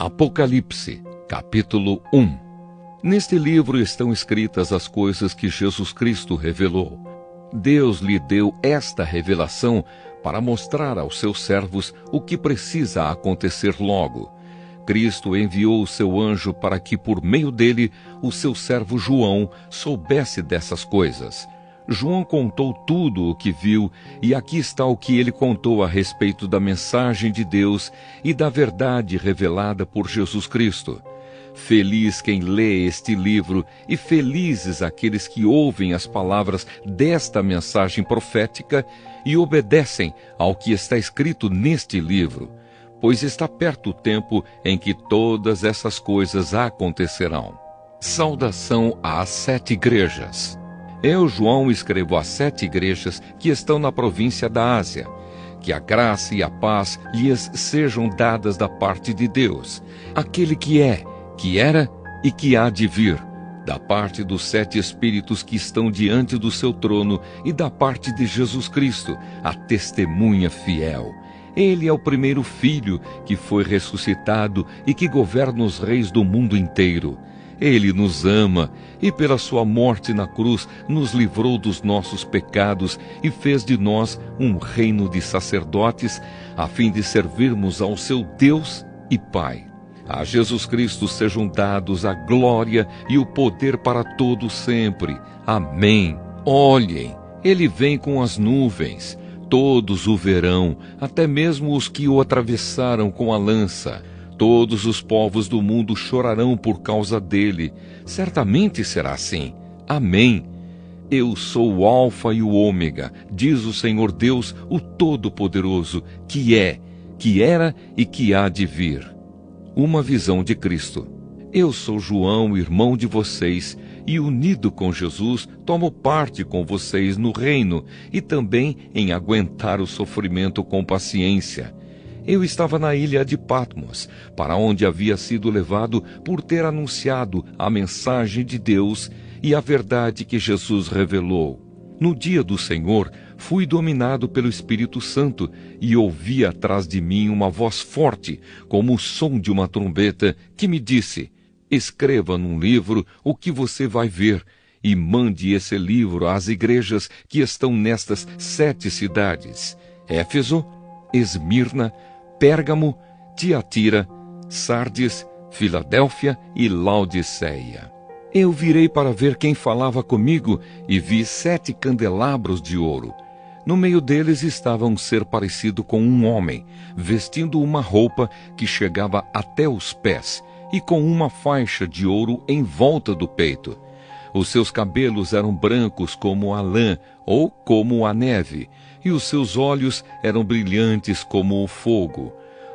Apocalipse, capítulo 1. Neste livro estão escritas as coisas que Jesus Cristo revelou. Deus lhe deu esta revelação para mostrar aos seus servos o que precisa acontecer logo. Cristo enviou o seu anjo para que, por meio dele, o seu servo João soubesse dessas coisas. João contou tudo o que viu, e aqui está o que ele contou a respeito da mensagem de Deus e da verdade revelada por Jesus Cristo. Feliz quem lê este livro, e felizes aqueles que ouvem as palavras desta mensagem profética e obedecem ao que está escrito neste livro, pois está perto o tempo em que todas essas coisas acontecerão. Saudação às 7 igrejas. Eu, João, escrevo às 7 igrejas que estão na província da Ásia. Que a graça e a paz lhes sejam dadas da parte de Deus, aquele que é, que era e que há de vir, da parte dos 7 Espíritos que estão diante do seu trono e da parte de Jesus Cristo, a testemunha fiel. Ele é o primeiro filho que foi ressuscitado e que governa os reis do mundo inteiro. Ele nos ama e pela sua morte na cruz nos livrou dos nossos pecados e fez de nós um reino de sacerdotes, a fim de servirmos ao seu Deus e Pai. A Jesus Cristo sejam dados a glória e o poder para todo sempre. Amém. Olhem, ele vem com as nuvens. Todos o verão, até mesmo os que o atravessaram com a lança. Todos os povos do mundo chorarão por causa dele. Certamente será assim. Amém. Eu sou o Alfa e o Ômega, diz o Senhor Deus, o Todo-Poderoso, que é, que era e que há de vir. Uma visão de Cristo. Eu sou João, irmão de vocês, e unido com Jesus, tomo parte com vocês no reino e também em aguentar o sofrimento com paciência. Eu estava na ilha de Patmos, para onde havia sido levado por ter anunciado a mensagem de Deus e a verdade que Jesus revelou. No dia do Senhor, fui dominado pelo Espírito Santo e ouvi atrás de mim uma voz forte, como o som de uma trombeta, que me disse: escreva num livro o que você vai ver e mande esse livro às igrejas que estão nestas 7 cidades: Éfeso, Esmirna, Pérgamo, Tiatira, Sardes, Filadélfia e Laodiceia. Eu virei para ver quem falava comigo e vi 7 candelabros de ouro. No meio deles estava um ser parecido com um homem, vestindo uma roupa que chegava até os pés e com uma faixa de ouro em volta do peito. Os seus cabelos eram brancos como a lã ou como a neve, e os seus olhos eram brilhantes como o fogo.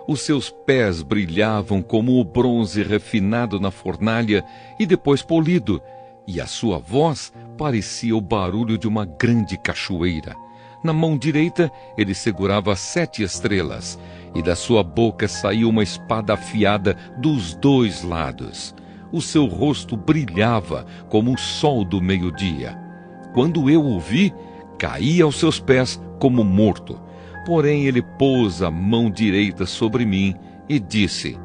Os seus pés brilhavam como o bronze refinado na fornalha e depois polido, e a sua voz parecia o barulho de uma grande cachoeira. Na mão direita ele segurava 7 estrelas, e da sua boca saía uma espada afiada dos 2 lados. O seu rosto brilhava como o sol do meio-dia. Quando eu o vi, caí aos seus pés como morto. Porém ele pôs a mão direita sobre mim e disse: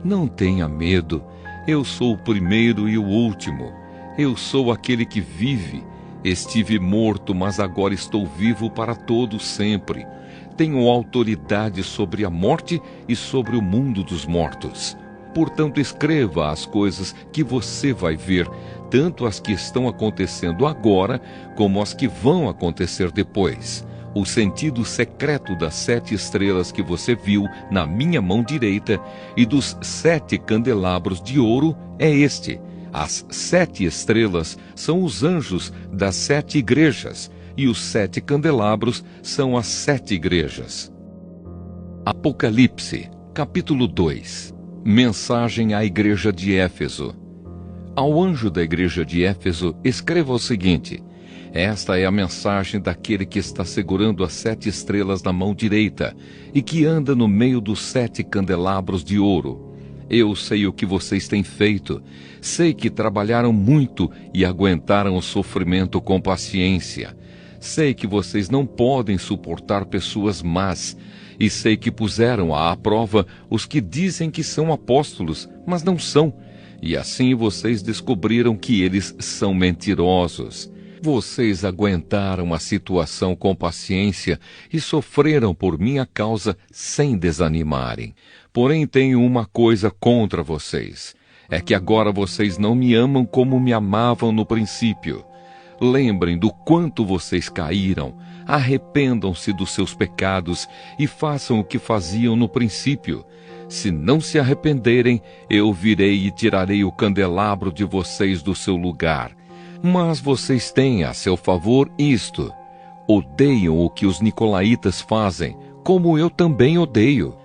não tenha medo, eu sou o primeiro e o último. Eu sou aquele que vive. Estive morto, mas agora estou vivo para todo sempre. Tenho autoridade sobre a morte e sobre o mundo dos mortos. Portanto, escreva as coisas que você vai ver, tanto as que estão acontecendo agora, como as que vão acontecer depois. O sentido secreto das 7 estrelas que você viu na minha mão direita e dos 7 candelabros de ouro é este. As 7 estrelas são os anjos das 7 igrejas, e os 7 candelabros são as 7 igrejas. Apocalipse, capítulo 2. Mensagem à igreja de Éfeso. Ao anjo da igreja de Éfeso, escreva o seguinte: esta é a mensagem daquele que está segurando as 7 estrelas na mão direita e que anda no meio dos 7 candelabros de ouro. Eu sei o que vocês têm feito. Sei que trabalharam muito e aguentaram o sofrimento com paciência. Sei que vocês não podem suportar pessoas más e sei que puseram à prova os que dizem que são apóstolos, mas não são, e assim vocês descobriram que eles são mentirosos. Vocês aguentaram a situação com paciência e sofreram por minha causa sem desanimarem. Porém, tenho uma coisa contra vocês. É que agora vocês não me amam como me amavam no princípio. Lembrem do quanto vocês caíram, arrependam-se dos seus pecados e façam o que faziam no princípio. Se não se arrependerem, eu virei e tirarei o candelabro de vocês do seu lugar. Mas vocês têm a seu favor isto: odeiam o que os nicolaítas fazem, como eu também odeio.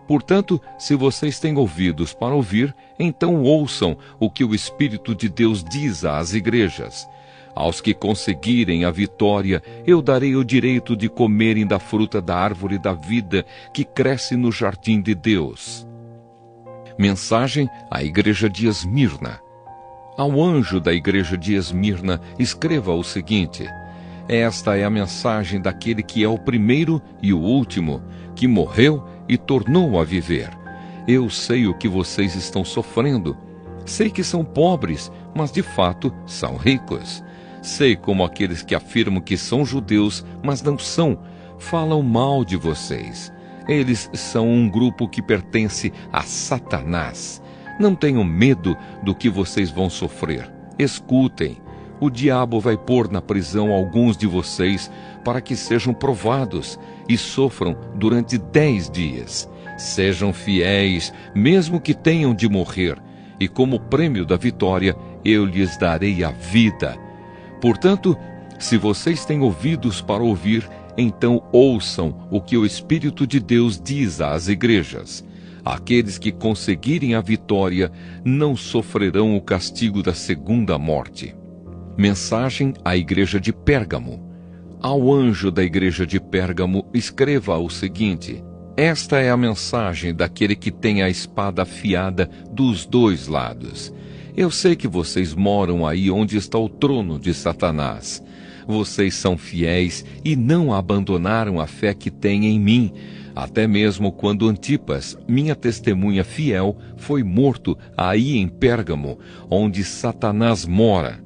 Portanto, se vocês têm ouvidos para ouvir, então ouçam o que o Espírito de Deus diz às igrejas. Aos que conseguirem a vitória, eu darei o direito de comerem da fruta da árvore da vida que cresce no jardim de Deus. Mensagem à igreja de Esmirna. Ao anjo da igreja de Esmirna, escreva o seguinte: esta é a mensagem daquele que é o primeiro e o último, que morreu e tornou a viver. Eu sei o que vocês estão sofrendo. Sei que são pobres, mas de fato são ricos. Sei como aqueles que afirmam que são judeus, mas não são, falam mal de vocês. Eles são um grupo que pertence a Satanás. Não tenham medo do que vocês vão sofrer. Escutem. O diabo vai pôr na prisão alguns de vocês para que sejam provados e sofram durante 10 dias. Sejam fiéis, mesmo que tenham de morrer, e como prêmio da vitória, eu lhes darei a vida. Portanto, se vocês têm ouvidos para ouvir, então ouçam o que o Espírito de Deus diz às igrejas. Aqueles que conseguirem a vitória não sofrerão o castigo da segunda morte. Mensagem à igreja de Pérgamo. Ao anjo da igreja de Pérgamo, escreva o seguinte: esta é a mensagem daquele que tem a espada afiada dos dois lados. Eu sei que vocês moram aí onde está o trono de Satanás. Vocês são fiéis e não abandonaram a fé que têm em mim, até mesmo quando Antipas, minha testemunha fiel, foi morto aí em Pérgamo, onde Satanás mora.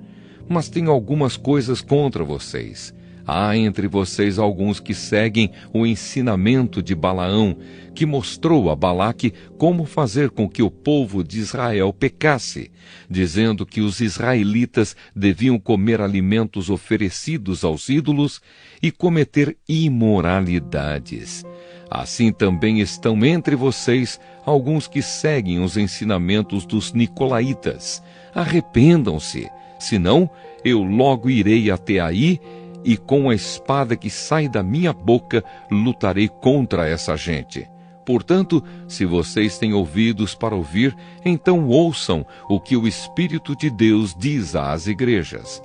Mas tenho algumas coisas contra vocês. Há entre vocês alguns que seguem o ensinamento de Balaão, que mostrou a Balaque como fazer com que o povo de Israel pecasse, dizendo que os israelitas deviam comer alimentos oferecidos aos ídolos e cometer imoralidades. Assim também estão entre vocês alguns que seguem os ensinamentos dos nicolaítas. Arrependam-se, senão eu logo irei até aí e com a espada que sai da minha boca lutarei contra essa gente. Portanto, se vocês têm ouvidos para ouvir, então ouçam o que o Espírito de Deus diz às igrejas.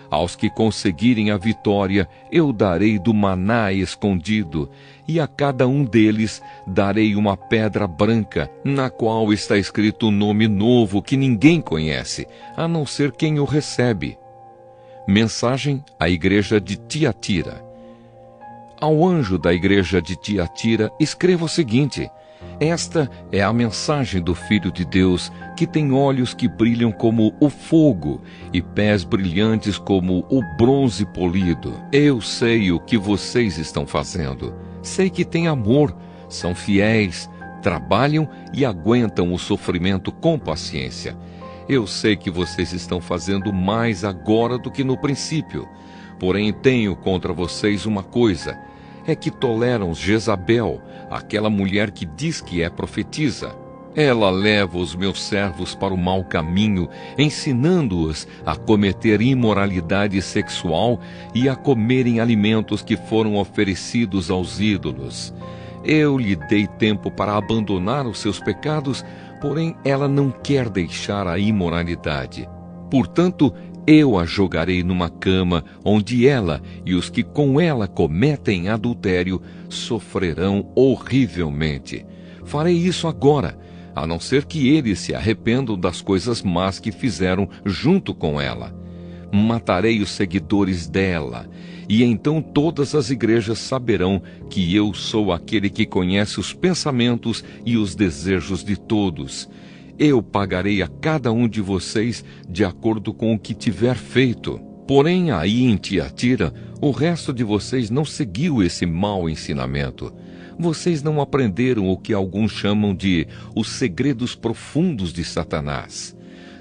Aos que conseguirem a vitória, eu darei do maná escondido, e a cada um deles darei uma pedra branca, na qual está escrito um nome novo que ninguém conhece, a não ser quem o recebe. Mensagem à igreja de Tiatira. Ao anjo da igreja de Tiatira, escreva o seguinte: esta é a mensagem do Filho de Deus, que tem olhos que brilham como o fogo e pés brilhantes como o bronze polido. Eu sei o que vocês estão fazendo. Sei que têm amor, são fiéis, trabalham e aguentam o sofrimento com paciência. Eu sei que vocês estão fazendo mais agora do que no princípio. Porém, tenho contra vocês uma coisa: é que toleram Jezabel, aquela mulher que diz que é profetisa. Ela leva os meus servos para o mau caminho, ensinando-os a cometer imoralidade sexual e a comerem alimentos que foram oferecidos aos ídolos. Eu lhe dei tempo para abandonar os seus pecados, porém ela não quer deixar a imoralidade. Portanto, eu a jogarei numa cama, onde ela e os que com ela cometem adultério sofrerão horrivelmente. Farei isso agora, a não ser que eles se arrependam das coisas más que fizeram junto com ela. matarei os seguidores dela, e então todas as igrejas saberão que eu sou aquele que conhece os pensamentos e os desejos de todos. Eu pagarei a cada um de vocês de acordo com o que tiver feito. Porém, aí em Tiatira, o resto de vocês não seguiu esse mau ensinamento. Vocês não aprenderam o que alguns chamam de os segredos profundos de Satanás.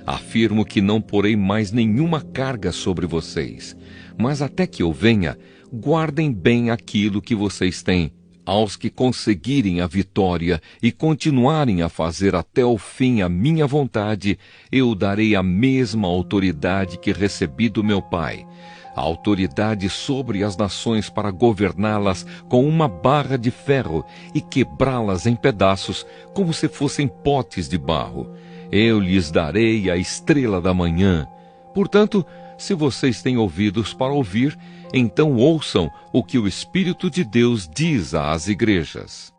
Afirmo que não porei mais nenhuma carga sobre vocês, mas até que eu venha, guardem bem aquilo que vocês têm. Aos que conseguirem a vitória e continuarem a fazer até o fim a minha vontade, eu darei a mesma autoridade que recebi do meu Pai, a autoridade sobre as nações para governá-las com uma barra de ferro e quebrá-las em pedaços como se fossem potes de barro. Eu lhes darei a estrela da manhã. Portanto, se vocês têm ouvidos para ouvir, então ouçam o que o Espírito de Deus diz às igrejas.